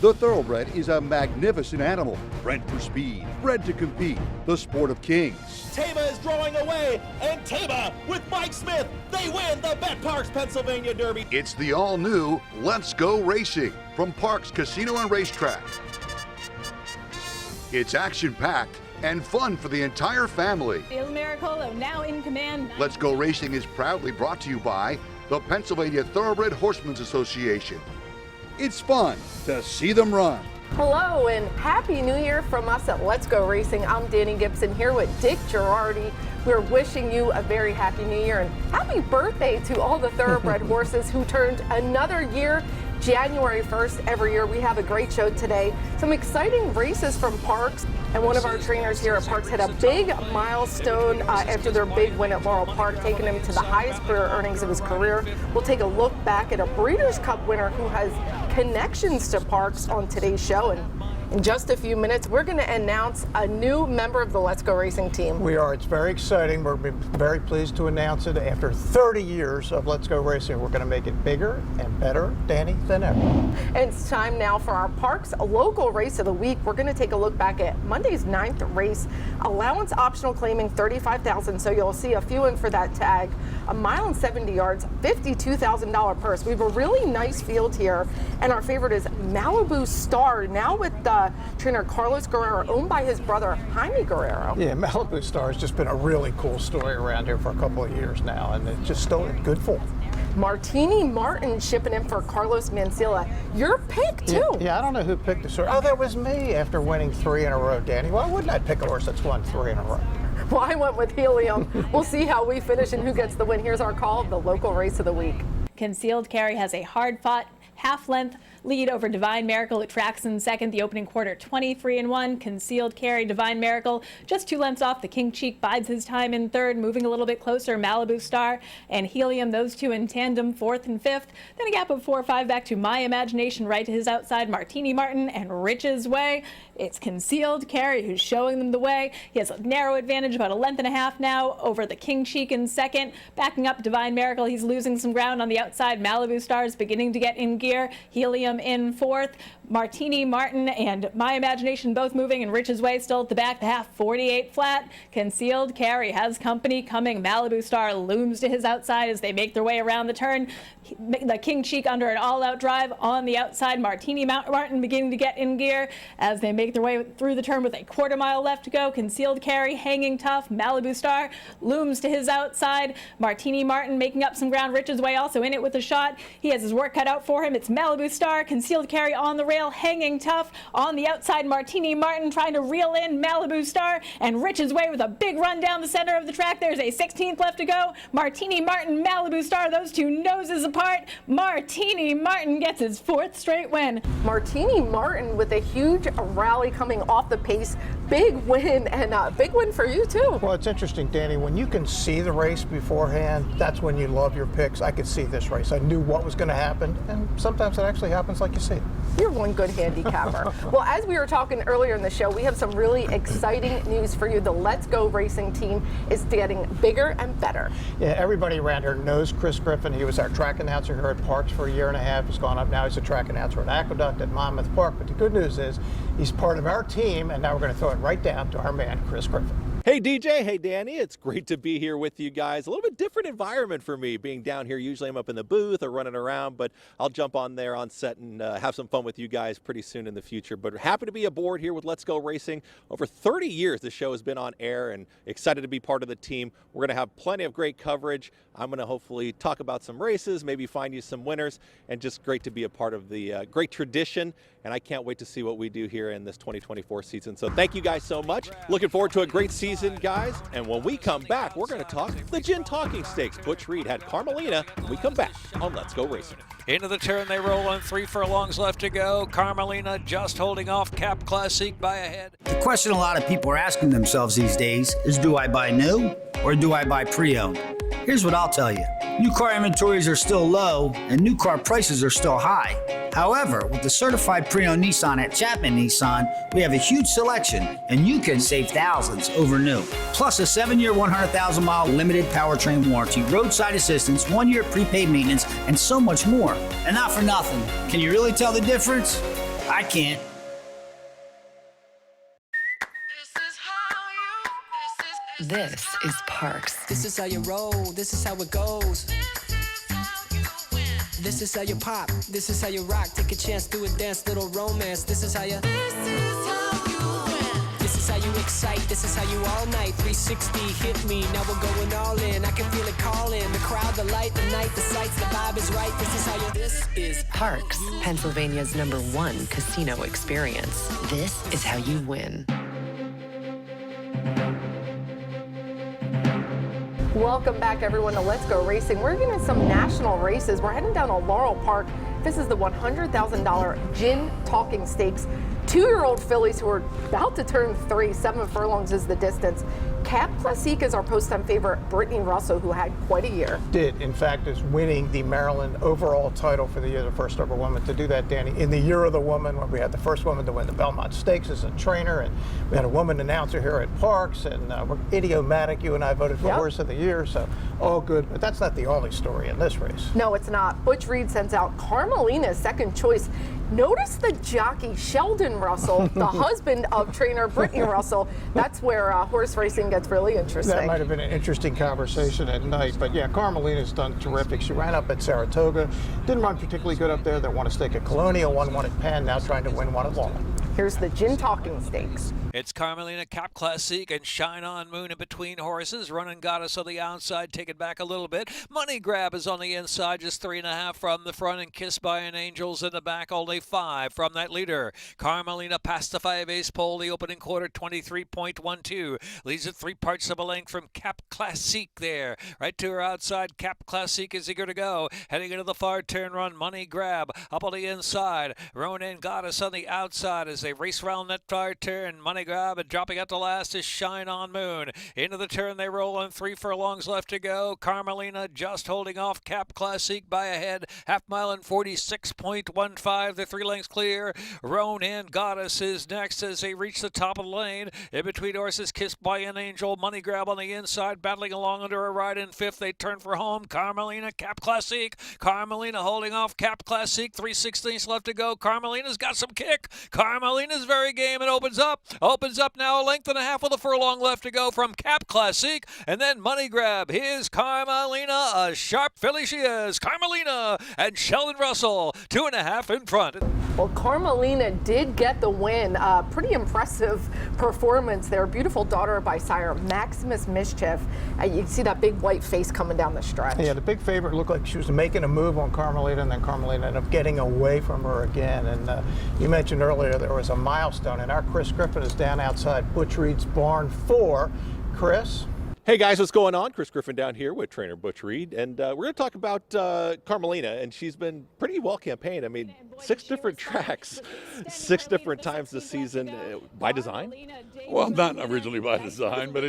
The Thoroughbred is a magnificent animal, bred for speed, bred to compete, the sport of kings. Tama is drawing away, and Tama with Mike Smith, they win the Bet Parks Pennsylvania Derby. It's the all-new Let's Go Racing from Parks Casino and Racetrack. It's action-packed and fun for the entire family. Il Miracolo now in command. Let's Go Racing is proudly brought to you by the Pennsylvania Thoroughbred Horsemen's Association. It's fun to see them run. Hello and Happy New Year from us at Let's Go Racing. I'm Danny Gibson here with Dick Girardi. We're wishing you a very happy new year and happy birthday to all the thoroughbred horses who turned another year. January 1st every year. We have a great show today. Some exciting races from Parks, and one of our trainers here at Parks had a big milestone after their big win at Laurel Park, taking him to the highest career earnings of his career. We'll take a look back at a Breeders' Cup winner who has connections to Parks on today's show. And in just a few minutes, we're going to announce a new member of the Let's Go Racing team. We are. It's very exciting. We're very pleased to announce it. After 30 years of Let's Go Racing, we're going to make it bigger and better, Danny, than ever. And it's time now for our Parks local race of the week. We're going to take a look back at Monday's 9th race. Allowance optional claiming $35,000, so you'll see a few in for that tag. A mile and 70 yards, $52,000 purse. We have a really nice field here, and our favorite is Malibu Star, now with trainer Carlos Guerrero, owned by his brother Jaime Guerrero. Yeah, Malibu Star has just been a really cool story around here for a couple of years now, and it's just still in good form. Martini Martin shipping in for Carlos Mancilla. Your pick, too. Yeah, I don't know who picked this horse. Oh, that was me after winning 3 in a row, Danny. Why wouldn't I pick a horse that's won 3 in a row? Well, I went with Helium. We'll see how we finish and who gets the win. Here's our call of the local race of the week. Concealed Carry has a hard-fought half-length lead over Divine Miracle. It tracks in second, the opening quarter 23-1. Concealed Carry, Divine Miracle just 2 lengths off. The King Cheek bides his time in third, moving a little bit closer. Malibu Star and Helium, those two in tandem, 4th and 5th. Then a gap of 4 or 5 back to My Imagination, right to his outside, Martini Martin and Rich's Way. It's Concealed Carry who's showing them the way. He has a narrow advantage, about 1.5 lengths now over the King Cheek in second. Backing up Divine Miracle, he's losing some ground on the outside. Malibu Star is beginning to get in gear. Helium in 4th. Martini Martin and My Imagination both moving, and Rich's Way still at the back, the half 48 flat. Concealed Carry has company coming. Malibu Star looms to his outside as they make their way around the turn. The King Cheek under an all-out drive on the outside. Martini Martin beginning to get in gear as they make their way through the turn with a 1/4 mile left to go. Concealed Carry hanging tough. Malibu Star looms to his outside. Martini Martin making up some ground. Rich's Way also in it with a shot. He has his work cut out for him. It's Malibu Star, Concealed Carry on the rail, hanging tough. On the outside, Martini Martin trying to reel in Malibu Star, and Rich's Way with a big run down the center of the track. There's a 16th left to go. Martini Martin, Malibu Star, those two noses apart. Martini Martin gets his 4th straight win. Martini Martin with a huge rally coming off the pace. Big win, and a big win for you, too. Well, it's interesting, Danny. When you can see the race beforehand, that's when you love your picks. I could see this race. I knew what was going to happen, and sometimes it actually happens like you see it. You're one good handicapper. Well, as we were talking earlier in the show, we have some really exciting news for you. The Let's Go Racing team is getting bigger and better. Yeah, everybody around here knows Chris Griffin. He was our track announcer here at Parks for 1.5 years. He's gone up now. He's a track announcer at Aqueduct at Monmouth Park. But the good news is he's part of our team, and now we're going to throw it right down to our man, Chris Griffin. Hey DJ, hey Danny, it's great to be here with you guys. A little bit different environment for me being down here. Usually I'm up in the booth or running around, but I'll jump on there on set and have some fun with you guys pretty soon in the future. But happy to be aboard here with Let's Go Racing. Over 30 years the show has been on air, and excited to be part of the team. We're going to have plenty of great coverage. I'm going to hopefully talk about some races, maybe find you some winners, and just great to be a part of the great tradition. And I can't wait to see what we do here in this 2024 season. So thank you guys so much. Looking forward to a great season, guys. And when we come back, we're going to talk the Gin Talking Stakes. Butch Reed had Carmelina. When we come back on Let's Go Racing. Into the turn they roll on 3 furlongs left to go. Carmelina just holding off Cap Classic by a head. The question a lot of people are asking themselves these days is, do I buy new or do I buy pre-owned? Here's what I'll tell you. New car inventories are still low and new car prices are still high. However, with the certified pre-owned Nissan at Chapman Nissan, we have a huge selection and you can save thousands over new. Plus a 7-year, 100,000-mile limited powertrain warranty, roadside assistance, 1-year prepaid maintenance, and so much more. And not for nothing. Can you really tell the difference? I can't. This is Parks. This is how you roll, this is how it goes. This is how you pop, this is how you rock. Take a chance, do a dance, little romance. This is how you. This is how you win. This is how you excite, this is how you all night. 360 hit me, now we're going all in. I can feel it calling, the crowd, the light, the night, the sights, the vibe is right. This is how you. This is Parks, Pennsylvania's #1 casino experience. This is how you win. Welcome back, everyone, to Let's Go Racing. We're getting some national races. We're heading down to Laurel Park. This is the $100,000 Gin Talking Stakes. 2-year-old fillies who are about to turn 3. 7 furlongs is the distance. Cap Classique is our post-time favorite, Brittany Russell, who had quite a year. Did, in fact, is winning the Maryland overall title for the year, the first ever woman to do that, Danny. In the year of the woman, when we had the first woman to win the Belmont Stakes as a trainer, and we had a woman announcer here at Parks, and we're idiomatic. You and I voted for Horse of the Year, so all good. But that's not the only story in this race. No, it's not. Butch Reed sends out Carmelina's second choice. Notice the jockey, Sheldon Russell, the husband of trainer Brittany Russell. That's where horse racing gets really interesting. That might have been an interesting conversation at night. But yeah, Carmelina's done terrific. She ran up at Saratoga. Didn't run particularly good up there. They won a stake at Colonial, won one at Penn, now trying to win one at Walnut. Here's the Gin Talking Stakes. It's Carmelina, Cap Classique, and Shine On Moon in between horses. Running Goddess on the outside, take it back a little bit. Money Grab is on the inside, just 3.5 from the front, and Kissed by an Angel's in the back, only 5 from that leader. Carmelina past the 5-ace pole, the opening quarter, 23.12. Leads at 3 parts of a length from Cap Classique there. Right to her outside, Cap Classique is eager to go. Heading into the far turn run, Money Grab up on the inside. Ronin Goddess on the outside as they race around that far turn. Money Grab and dropping out to last is Shine On Moon. Into the turn they roll on 3 furlongs left to go. Carmelina just holding off Cap Classique by a head. Half mile and 46.15. The 3 lengths clear. Ronin Goddess is next as they reach the top of the lane. In between horses, Kissed by an Angel. Money Grab on the inside, battling along under a ride in 5th. They turn for home. Carmelina, Cap Classique. Carmelina holding off Cap Classique. 3/16 left to go. Carmelina's got some kick. Carmelina's very game and opens up. Opens up now, a length and a half with a furlong left to go from Cap Classique. And then Money Grab. Here's Carmelina, a sharp filly she is. Carmelina and Sheldon Russell, 2.5 in front. Well, Carmelina did get the win. Pretty impressive performance there. Beautiful daughter by sire Maximus Mischief. You can see that big white face coming down the stretch. Yeah, the big favorite looked like she was making a move on Carmelina, and then Carmelina ended up getting away from her again. And you mentioned earlier there was a milestone, and our Chris Griffin is down outside Butch Reed's barn 4. Chris? Hey guys, what's going on? Chris Griffin down here with trainer Butch Reed, and we're going to talk about Carmelina, and she's been pretty well campaigned. I mean, 6 different tracks, 6 different times this season, by design? Well, not originally by design, but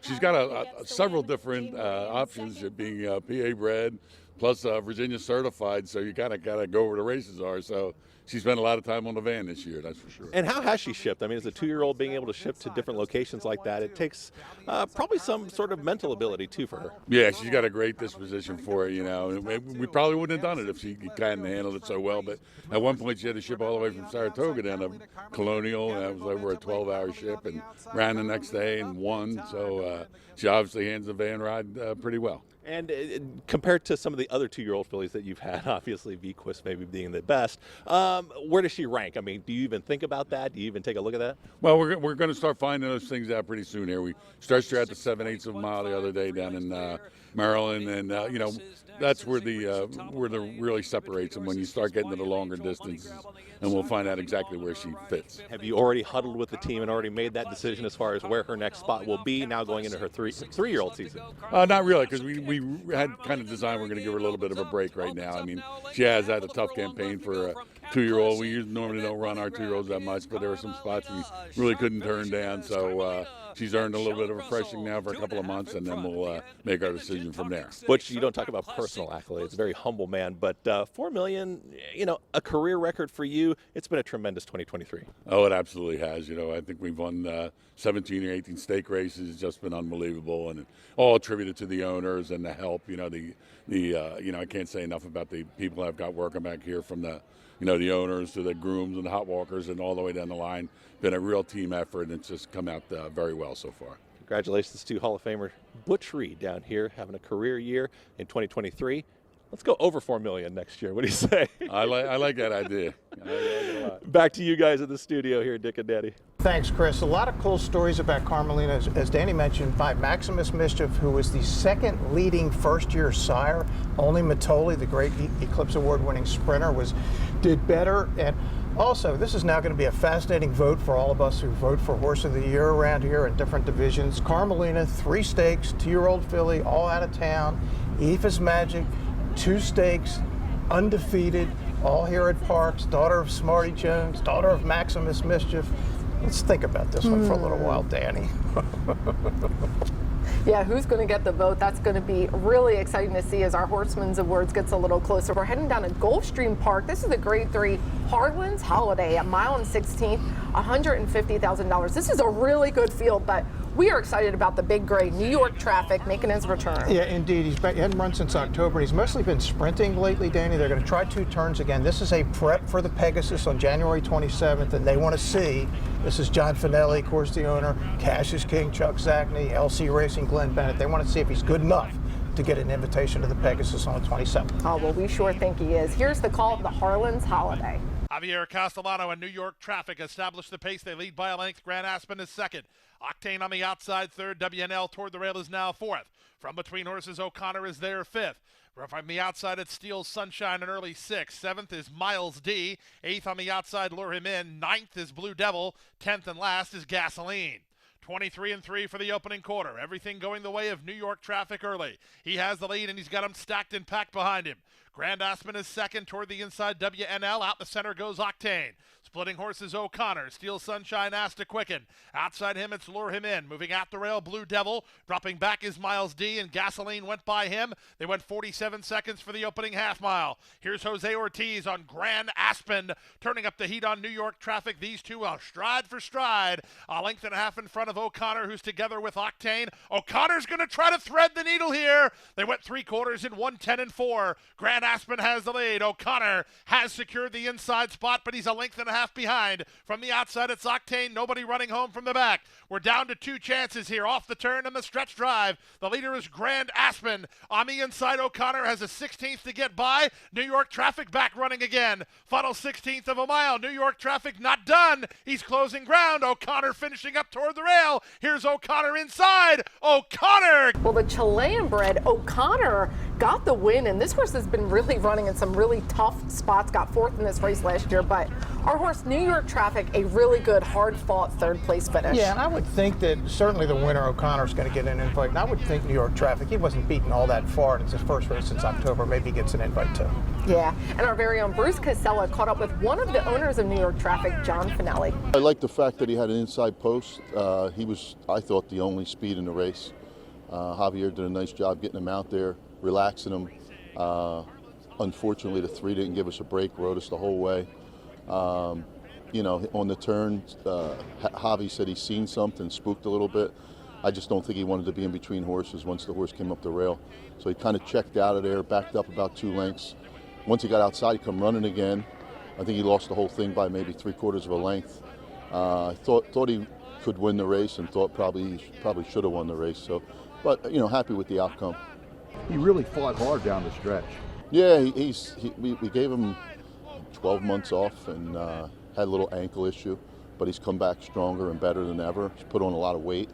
she's got several different options, being PA bred, plus Virginia certified, so you kind of got to go where the races are. So she spent a lot of time on the van this year, that's for sure. And how has she shipped? I mean, as a 2-year-old being able to ship to different locations like that, it takes probably some sort of mental ability, too, for her. Yeah, she's got a great disposition for it, you know. We probably wouldn't have done it if she hadn't handled it so well, but at one point she had to ship all the way from Saratoga down to Colonial, and that was over a 12-hour ship, and ran the next day and won. So she obviously handles the van ride pretty well. And compared to some of the other 2-year-old fillies that you've had, obviously Vequist maybe being the best, where does she rank? I mean, do you even think about that? Do you even take a look at that? Well, we're going to start finding those things out pretty soon here. We stretched her at the 7/8 of a mile the other day down in Maryland, and you know, that's where the really separates them when you start getting to the longer distances, and we'll find out exactly where she fits. Have you already huddled with the team and already made that decision as far as where her next spot will be now going into her three-year-old season? Not really, because we had kind of designed we're going to give her a little bit of a break right now. I mean, she has had a tough campaign for a 2-year-old. We normally don't run our 2-year-olds that much, but there were some spots we really couldn't turn down, so she's earned a little bit of refreshing now for a couple of months, and then we'll make our decision decision from there. Butch, you don't talk about personal accolades, very humble man, but $4 million, a career record for you. It's been a tremendous 2023. Oh, it absolutely has. I think we've won 17 or 18 stake races. It's just been unbelievable, and all attributed to the owners and the help. I can't say enough about the people I've got working back here, from the the owners to the grooms and the hot walkers and all the way down the line. Been a real team effort, and it's just come out very well so far. Congratulations to Hall of Famer Butch Reed down here having a career year in 2023. Let's go over $4 million next year. What do you say? I like that idea. I like it a lot. Back to you guys in the studio here, Dick and Danny. Thanks, Chris. A lot of cool stories about Carmelina, as Danny mentioned, by Maximus Mischief, who was the second leading first-year sire. Only Matoli, the great Eclipse Award-winning sprinter, did better. And also, this is now going to be a fascinating vote for all of us who vote for Horse of the Year around here in different divisions. Carmelina, 3 stakes, 2-year-old filly, all out of town. Aoife's Magic, 2 stakes, undefeated, all here at Parks. Daughter of Smarty Jones, daughter of Maximus Mischief. Let's think about this one for a little while, Danny. Yeah, who's going to get the vote? That's going to be really exciting to see as our Horsemen's Awards gets a little closer. We're heading down to Gulfstream Park. This is a Grade 3 Harlan's Holiday, 1 mile and 16th, $150,000. This is a really good field, but we are excited about the big grade New York Traffic making his return. Yeah, indeed. He hadn't run since October. He's mostly been sprinting lately, Danny. They're going to try 2 turns again. This is a prep for the Pegasus on January 27th, and they want to see, this is John Finelli, of course, the owner, Cassius King, Chuck Zachney, LC Racing, Glenn Bennett. They want to see if he's good enough to get an invitation to the Pegasus on the 27th. Oh, well, we sure think he is. Here's the call of the Harlan's Holiday. Javier Castellano and New York Traffic establish the pace. They lead by a length. Grand Aspen is second. Octane on the outside third. WNL toward the rail is now fourth. From between horses, O'Connor is there fifth. From the outside, it steals Sunshine in early sixth. Seventh is Miles D. Eighth on the outside, Lure Him In. Ninth is Blue Devil. 10th and last is Gasoline. 23-3 for the opening quarter. Everything going the way of New York Traffic early. He has the lead, and he's got them stacked and packed behind him. Grand Aspen is second toward the inside. WNL. Out the center goes Octane. Splitting horses, O'Connor. Steel Sunshine asked to quicken. Outside him, it's Lure Him In. Moving at the rail, Blue Devil. Dropping back is Miles D, and Gasoline went by him. They went 47 seconds for the opening half mile. Here's Jose Ortiz on Grand Aspen, turning up the heat on New York Traffic. These two are stride for stride. A length and a half in front of O'Connor, who's together with Octane. O'Connor's going to try to thread the needle here. They went 3 quarters in 1:10-4. Grand Aspen has the lead. O'Connor has secured the inside spot, but he's a length and a half behind. From the outside, it's Octane. Nobody running home from the back. We're down to 2 chances here off the turn and the stretch drive. The leader is Grand Aspen. On the inside, O'Connor has a 16th to get by. New York Traffic back running again. Final 16th of a mile. New York Traffic not done. He's closing ground. O'Connor finishing up toward the rail. Here's O'Connor inside. O'Connor! Well, the Chilean bred O'Connor got the win, and this horse has been really running in some really tough spots. Got 4th in this race last year, but our horse New York Traffic, a really good, hard-fought 3rd place finish. Yeah, and I would think that certainly the winner, O'Connor's going to get an invite, and I would think New York Traffic, he wasn't beaten all that far, and it's his first race since October, maybe he gets an invite too. Yeah, and our very own Bruce Casella caught up with one of the owners of New York Traffic, John Finelli. I like the fact that he had an inside post. He was, I thought, the only speed in the race. Javier did a nice job getting him out there, relaxing him. Unfortunately, the 3 didn't give us a break, rode us the whole way. On the turn, Javi said he's seen something, spooked a little bit. I just don't think he wanted to be in between horses once the horse came up the rail. So he kind of checked out of there, backed up about 2 lengths. Once he got outside, he come running again. I think he lost the whole thing by maybe 3/4 of a length. I thought he could win the race, and thought probably should have won the race. So, but happy with the outcome. He really fought hard down the stretch. Yeah, we gave him 12 months off and had a little ankle issue, but he's come back stronger and better than ever. He's put on a lot of weight.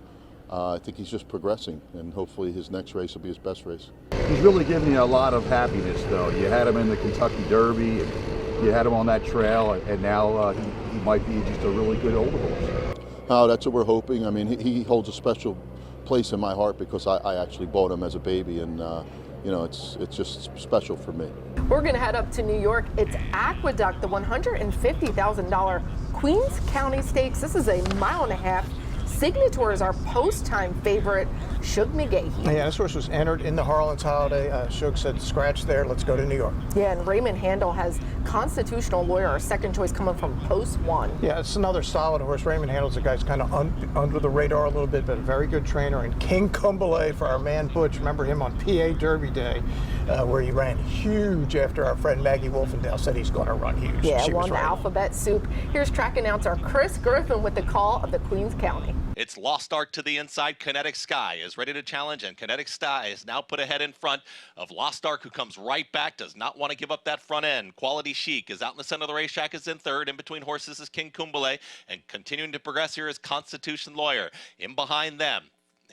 I think he's just progressing, and hopefully his next race will be his best race. He's really given you a lot of happiness, though. You had him in the Kentucky Derby, and you had him on that trail, and now he might be just a really good older horse. Oh, that's what we're hoping. I mean, he holds a special place in my heart because I actually bought him as a baby, and it's just special for me. We're going to head up to New York. It's Aqueduct, the $150,000 Queens County Stakes. This is a 1.5 mile. Signature is our post-time favorite. Shug McGahee. Yeah, this horse was entered in the Harlan's Holiday. Shug said, scratch there, let's go to New York. Yeah, and Raymond Handel has Constitutional Lawyer, our second choice, coming from post 1. Yeah, it's another solid horse. Raymond Handel's a guy who's kind of under the radar a little bit, but a very good trainer. And King Kumbale for our man Butch. Remember him on PA Derby Day, where he ran huge after our friend Maggie Wolfendale said he's going to run huge. Yeah, She won was the right. Alphabet Soup. Here's track announcer Chris Griffin with the call of the Queens County. It's Lost Ark to the inside. Kinetic Sky is ready to challenge, and Kinetic Sky is now put ahead in front of Lost Ark, who comes right back, does not want to give up that front end. Quality Chic is out in the center of the racetrack, is in third. In between horses is King Kumbale, and continuing to progress here is Constitution Lawyer. In behind them,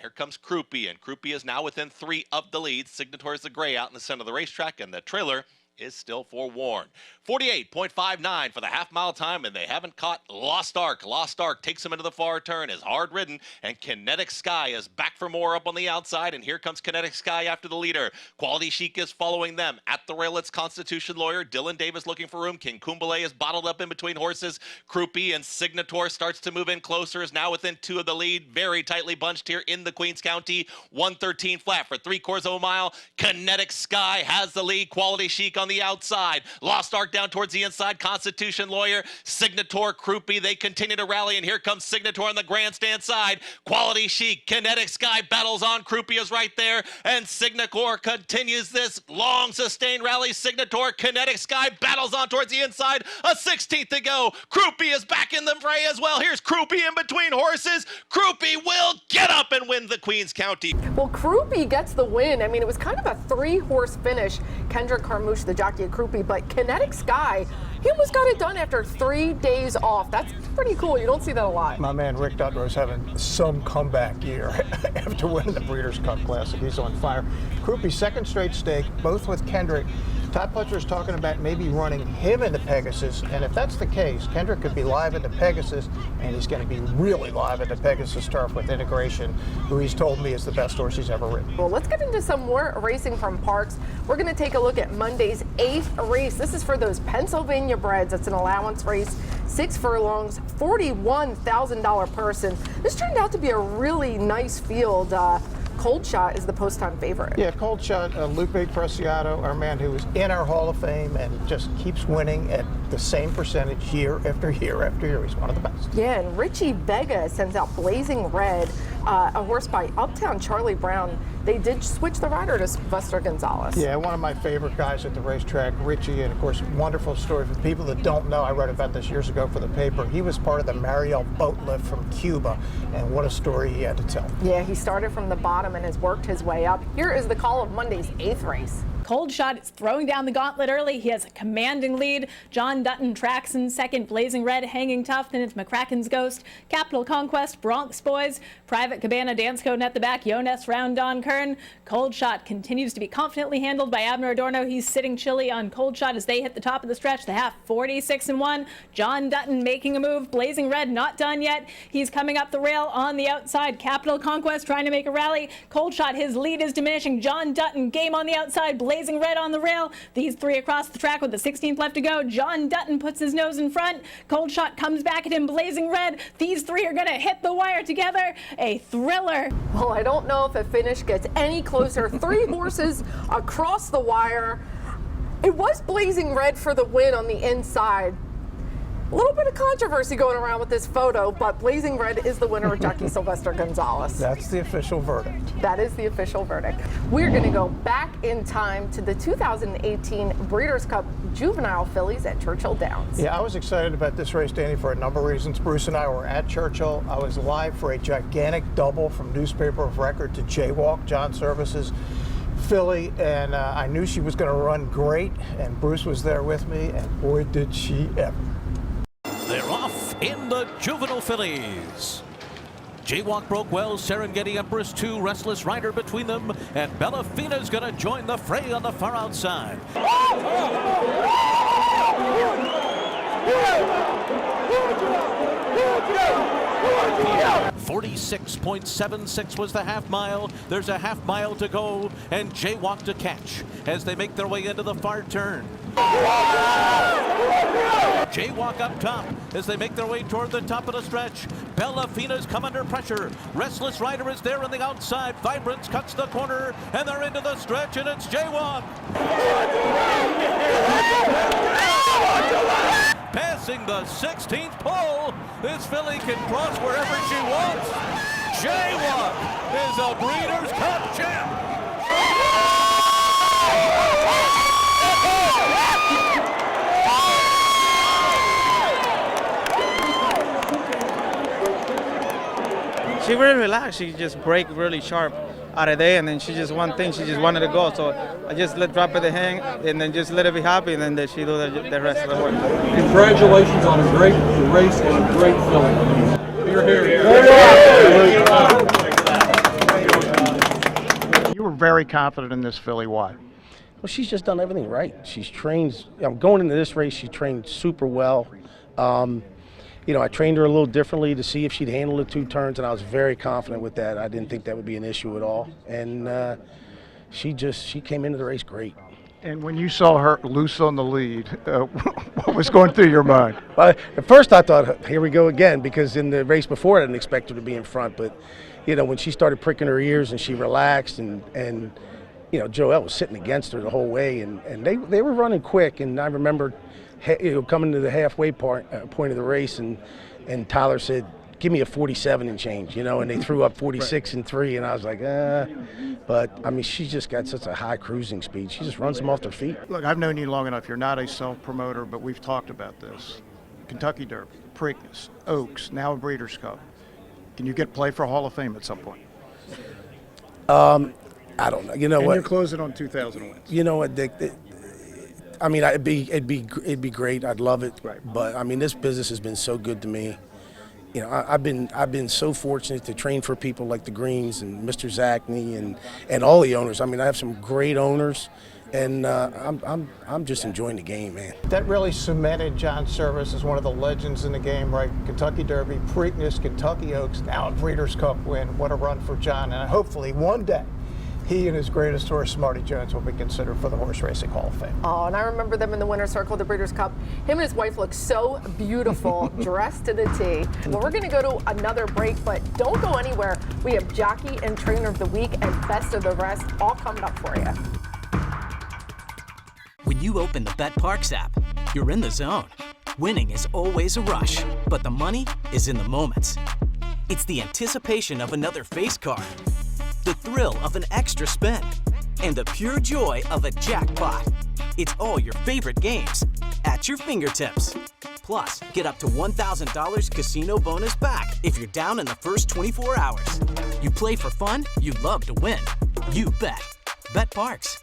here comes Croupy, and Croupy is now within 3 of the lead. Signator is the gray out in the center of the racetrack, and the trailer is still forewarned. 48.59 for the half-mile time, and they haven't caught Lost Ark. Lost Ark takes him into the far turn, is hard-ridden, and Kinetic Sky is back for more up on the outside, and here comes Kinetic Sky after the leader. Quality Chic is following them. At the rail, it's Constitution Lawyer. Dylan Davis looking for room. King Kumbale is bottled up in between horses. Croupy and Signator starts to move in closer, is now within 2 of the lead. Very tightly bunched here in the Queens County. 1:13 flat for 3/4 of a mile. Kinetic Sky has the lead. Quality Chic on the outside. Lost Ark down towards the inside. Constitution Lawyer, Signator, Croupy, they continue to rally, and here comes Signator on the grandstand side. Quality Chic, Kinetic Sky battles on. Croupy is right there, and Signator continues this long sustained rally. Signator, Kinetic Sky battles on towards the inside. A 16th to go. Croupy is back in the fray as well. Here's Croupy in between horses. Croupy will get up and win the Queens County. Well, Croupy gets the win. I mean, it was kind of a 3-horse finish. Kendrick Carmouche, the jockey of Croupy, but Kinetic Sky, he almost got it done after 3 days off. That's pretty cool. You don't see that a lot. My man Rick Dutler's having some comeback year after winning the Breeders' Cup Classic. He's on fire. Croupy, second straight stake, both with Kendrick. Todd Pletcher is talking about maybe running him into Pegasus, and if that's the case, Kendrick could be live at the Pegasus, and he's going to be really live at the Pegasus turf with Integration, who he's told me is the best horse he's ever ridden. Well, let's get into some more racing from Parks. We're going to take a look at Monday's 8th race. This is for those Pennsylvania breds. It's an allowance race, 6 furlongs, $41,000 person. This turned out to be a really nice field. Cold Shot is the post-time favorite. Yeah, Cold Shot, Lupe Preciado, our man who is in our Hall of Fame and just keeps winning at the same percentage year after year after year. He's one of the best. Yeah, and Richie Vega sends out Blazing Red, a horse by Uptown Charlie Brown. They did switch the rider to Sylvester Gonzalez. Yeah, one of my favorite guys at the racetrack, Richie, and of course, wonderful story for people that don't know. I wrote about this years ago for the paper. He was part of the Mariel boat lift from Cuba, and what a story he had to tell. Yeah, he started from the bottom and has worked his way up. Here is the call of Monday's 8th race. Cold Shot is throwing down the gauntlet early. He has a commanding lead. John Dutton tracks in second. Blazing Red hanging tough. Then it's McCracken's Ghost, Capital Conquest, Bronx Boys, Private Cabana, Dance Code at the back, Jonas Round, Don Kern. Cold Shot continues to be confidently handled by Abner Adorno. He's sitting chilly on Cold Shot as they hit the top of the stretch. The half 46-1. John Dutton making a move. Blazing Red not done yet. He's coming up the rail on the outside. Capital Conquest trying to make a rally. Cold Shot, his lead is diminishing. John Dutton game on the outside. Blazing Red on the rail. These three across the track with the 16th left to go. John Dutton puts his nose in front. Cold Shot comes back at him. Blazing Red. These three are going to hit the wire together. A thriller. Well, I don't know if a finish gets any closer. 3 horses across the wire. It was Blazing Red for the win on the inside. A little bit of controversy going around with this photo, but Blazing Red is the winner of jockey Sylvester Gonzalez. That's the official verdict. That is the official verdict. We're going to go back in time to the 2018 Breeders' Cup Juvenile Fillies at Churchill Downs. Yeah, I was excited about this race, Danny, for a number of reasons. Bruce and I were at Churchill. I was live for a gigantic double from Newspaper of Record to Jaywalk, John Service's filly, and I knew she was going to run great, and Bruce was there with me, and boy, did she ever. They're off in the Juvenile Fillies. Jaywalk broke well, Serengeti Empress 2, Restless Rider between them, and Bellafina's going to join the fray on the far outside. 46.76 was the half mile. There's a half mile to go, and Jaywalk to catch as they make their way into the far turn. Jaywalk up top as they make their way toward the top of the stretch. Bellafina's come under pressure. Restless Rider is there on the outside. Vibrance cuts the corner, and they're into the stretch, and it's Jaywalk. Passing the 16th pole, this filly can cross wherever she wants. Jaywalk is a Breeders' Cup champ. She really relaxed. She just break really sharp out of there, and then she just one thing. She just wanted to go. So I just drop her the hang, and then just let her be happy, and then she do the rest of the work. Congratulations on a great race and a great filly. You're here. You were very confident in this filly. Why? Well, she's just done everything right. She's trained. Going into this race, she trained super well. You know, I trained her a little differently to see if she'd handle the 2 turns, and I was very confident with that. I didn't think that would be an issue at all. And she came into the race great. And when you saw her loose on the lead, what was going through your mind? Well, at first I thought, here we go again, because in the race before I didn't expect her to be in front. But, you know, when she started pricking her ears and she relaxed and you know, Joelle was sitting against her the whole way, and they were running quick. And I remember coming to the halfway point of the race, and Tyler said, give me a 47 and change, you know, and they threw up 46 and 3, and I was like, But, I mean, she's just got such a high cruising speed. She just runs them off their feet. Look, I've known you long enough. You're not a self-promoter, but we've talked about this. Kentucky Derby, Preakness, Oaks, now a Breeders' Cup. Can you get play for Hall of Fame at some point? I don't know. You know and what? You're closing on 2,000 wins. You know what, Dick? I mean, it'd be great. I'd love it. Right. But I mean, this business has been so good to me. You know, I've been so fortunate to train for people like the Greens and Mr. Zachney and all the owners. I mean, I have some great owners, and I'm just enjoying the game, man. That really cemented John Service as one of the legends in the game, right? Kentucky Derby, Preakness, Kentucky Oaks, now a Breeders' Cup win. What a run for John, and hopefully one day he and his greatest horse, Smarty Jones, will be considered for the Horse Racing Hall of Fame. Oh, and I remember them in the winner's circle of the Breeders' Cup. Him and his wife look so beautiful, dressed to the T. Well, we're going to go to another break, but don't go anywhere. We have Jockey and Trainer of the Week and Best of the Rest all coming up for you. When you open the Bet Parks app, you're in the zone. Winning is always a rush, but the money is in the moments. It's the anticipation of another face card, the thrill of an extra spin, and the pure joy of a jackpot. It's all your favorite games at your fingertips. Plus, get up to $1,000 casino bonus back if you're down in the first 24 hours. You play for fun, you love to win. You bet. Bet Parks.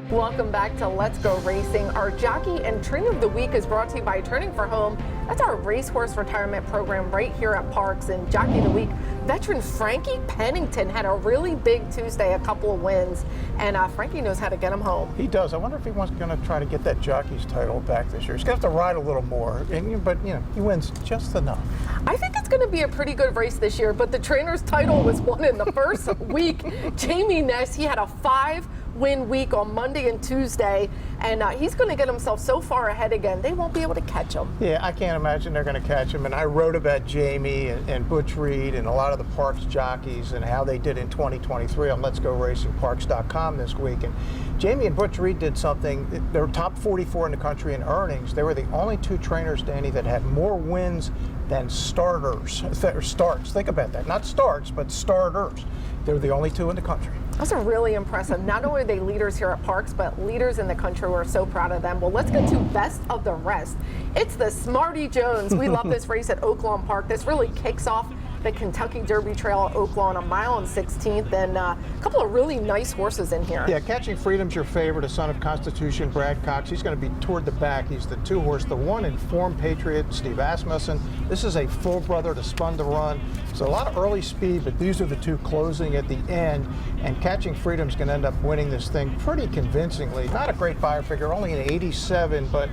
Welcome back to Let's Go Racing. Our Jockey and Trainer of the Week is brought to you by Turning for Home. That's our racehorse retirement program right here at Parks. And Jockey of the Week, veteran Frankie Pennington had a really big Tuesday, a couple of wins, and Frankie knows how to get him home. He does. I wonder if he wants going to try to get that jockey's title back this year. He's going to have to ride a little more, but you know, he wins just enough. I think it's going to be a pretty good race this year, but the trainer's title was won in the first week. Jamie Ness, he had a 5-win week on Monday and Tuesday, and he's going to get himself so far ahead again, they won't be able to catch him. Yeah, I can't imagine they're going to catch him. And I wrote about Jamie and Butch Reed and a lot of the Parks jockeys and how they did in 2023 on Let'sGoRacingParks.com this week. And Jamie and Butch Reed did something. They're top 44 in the country in earnings. They were the only 2 trainers, Danny, that had more wins than starts. Think about that. Not starts, but starters. They're the only 2 in the country. Those are really impressive. Not only are they leaders here at Parks, but leaders in the country. We're so proud of them. Well, let's get to Best of the Rest. It's the Smarty Jones. We love this race at Oaklawn Park. This really kicks off the Kentucky Derby Trail at Oaklawn, a mile and 16th, and a couple of really nice horses in here. Yeah, Catching Freedom's your favorite, a son of Constitution, Brad Cox. He's going to be toward the back. He's the 2 horse, the 1 Informed Patriot, Steve Asmussen. This is a full brother to Spun to Run. So a lot of early speed, but these are the 2 closing at the end. And Catching Freedom's going to end up winning this thing pretty convincingly. Not a great buyer figure, only an 87, but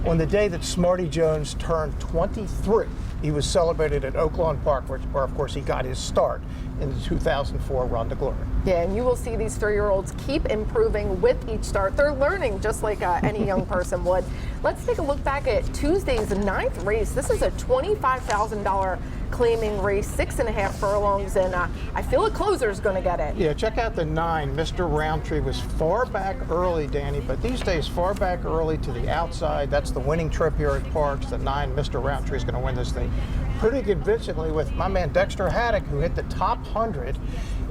On the day that Smarty Jones turned 23, he was celebrated at Oaklawn Park, where of course he got his start in the 2004 Run to Glory. Yeah, and you will see these 3-year-olds keep improving with each start. They're learning just like any young person would. Let's take a look back at Tuesday's 9th race. This is a $25,000 claiming race, 6.5 furlongs, and I feel a closer is going to get it. Yeah, check out the 9. Mr. Roundtree was far back early, Danny, but these days far back early to the outside. That's the winning trip here at Parks. The 9, Mr. Roundtree, is going to win this thing pretty convincingly with my man Dexter Haddock, who hit the top 100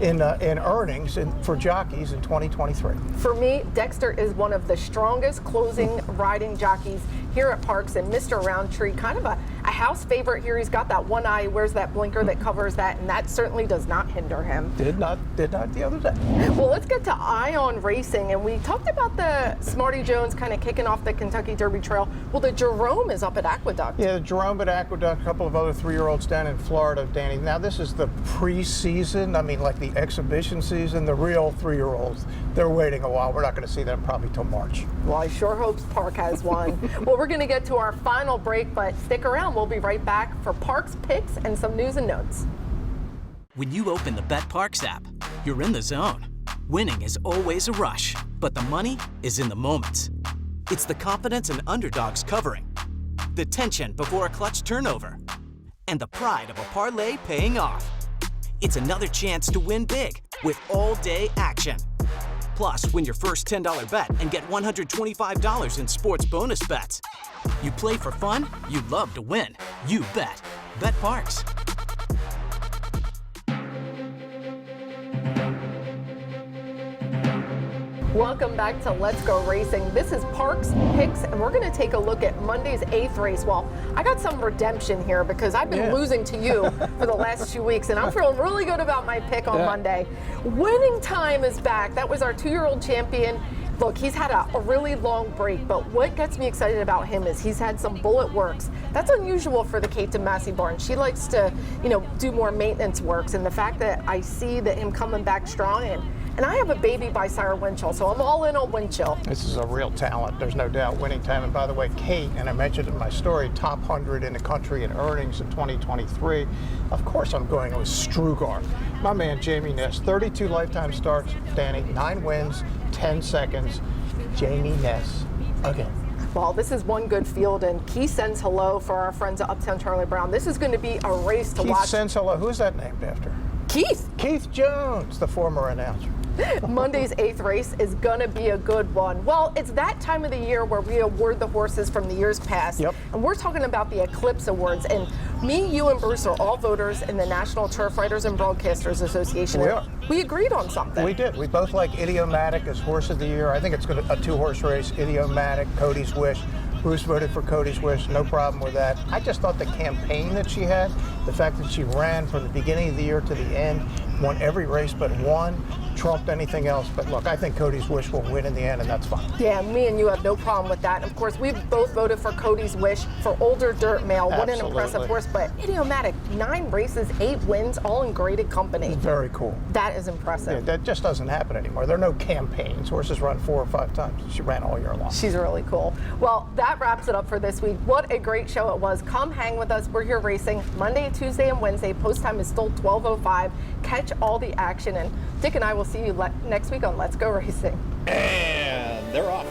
in earnings for jockeys in 2023. For me, Dexter is one of the strongest closing riding jockeys here at Parks, and Mr. Roundtree, kind of a house favorite here. He's got that one eye, he wears that blinker that covers that, and that certainly does not hinder him. Did not the other day. Well, let's get to Ion Racing, and we talked about the Smarty Jones kind of kicking off the Kentucky Derby Trail. Well, the Jerome is up at Aqueduct. Yeah, the Jerome at Aqueduct, a couple of other 3-year-olds down in Florida, Danny. Now, this is the preseason, I mean, like the exhibition season. The real 3-year-olds, they're waiting a while. We're not going to see them probably till March. Well, I sure hope Park has one. Well, we're going to get to our final break, but stick around. We'll be right back for Parks picks and some news and notes. When you open the BetParks app, you're in the zone. Winning is always a rush, but the money is in the moments. It's the confidence and underdogs covering, the tension before a clutch turnover, and the pride of a parlay paying off. It's another chance to win big with all-day action. Plus, win your first $10 bet and get $125 in sports bonus bets. You play for fun, you love to win. You bet. BetParks. Welcome back to Let's Go Racing. This is Parks Picks, and we're going to take a look at Monday's 8th race. Well, I got some redemption here because I've been losing to you for the last 2 weeks, and I'm feeling really good about my pick on Monday. Winning Time is back. That was our 2-year-old champion. Look, he's had a really long break, but what gets me excited about him is he's had some bullet works. That's unusual for the Kate DeMassey barn. She likes to, do more maintenance works, and the fact that I see that him coming back strong, and I have a baby by Sire Winchell, so I'm all in on Winchell. This is a real talent, there's no doubt. Winning Time, and by the way, Kate, and I mentioned in my story, top 100 in the country in earnings in 2023. Of course I'm going with Strugar. My man Jamie Ness, 32 lifetime starts, Danny, 9 wins, 10 seconds. Jamie Ness again. Well, this is one good field, and Keith sends hello for our friends at Uptown Charlie Brown. This is going to be a race to watch. Keith sends hello. Who's that named after? Keith. Keith Jones, the former announcer. Monday's 8th race is going to be a good one. Well, it's that time of the year where we award the horses from the years past. Yep. And we're talking about the Eclipse Awards. And me, you, and Bruce are all voters in the National Turf Writers and Broadcasters Association. We are. We agreed on something. We did. We both like Idiomatic as Horse of the Year. I think it's going to a 2-horse race. Idiomatic, Cody's Wish. Bruce voted for Cody's Wish, no problem with that. I just thought the campaign that she had, the fact that she ran from the beginning of the year to the end, won every race but one, trumped anything else. But look, I think Cody's Wish will win in the end, and that's fine. Yeah, me and you have no problem with that. And of course, we've both voted for Cody's Wish for older dirt mail. What an impressive horse. But Idiomatic, 9 races, 8 wins, all in graded company. Very cool. That is impressive. Yeah, that just doesn't happen anymore. There are no campaigns. Horses run 4 or 5 times. She ran all year long. She's really cool. Well, that wraps it up for this week. What a great show it was. Come hang with us. We're here racing Monday, Tuesday, and Wednesday. Post time is still 12:05. Catch all the action, and Dick and I will see you next week on Let's Go Racing. And they're off.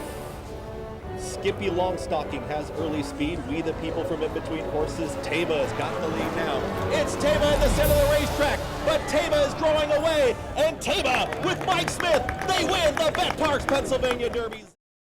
Skippy Longstocking has early speed. We the people from in between horses. Taba has got the lead now. It's Taba in the center of the racetrack, but Taba is drawing away, and Taba with Mike Smith, they win the BetParks Pennsylvania Derbies.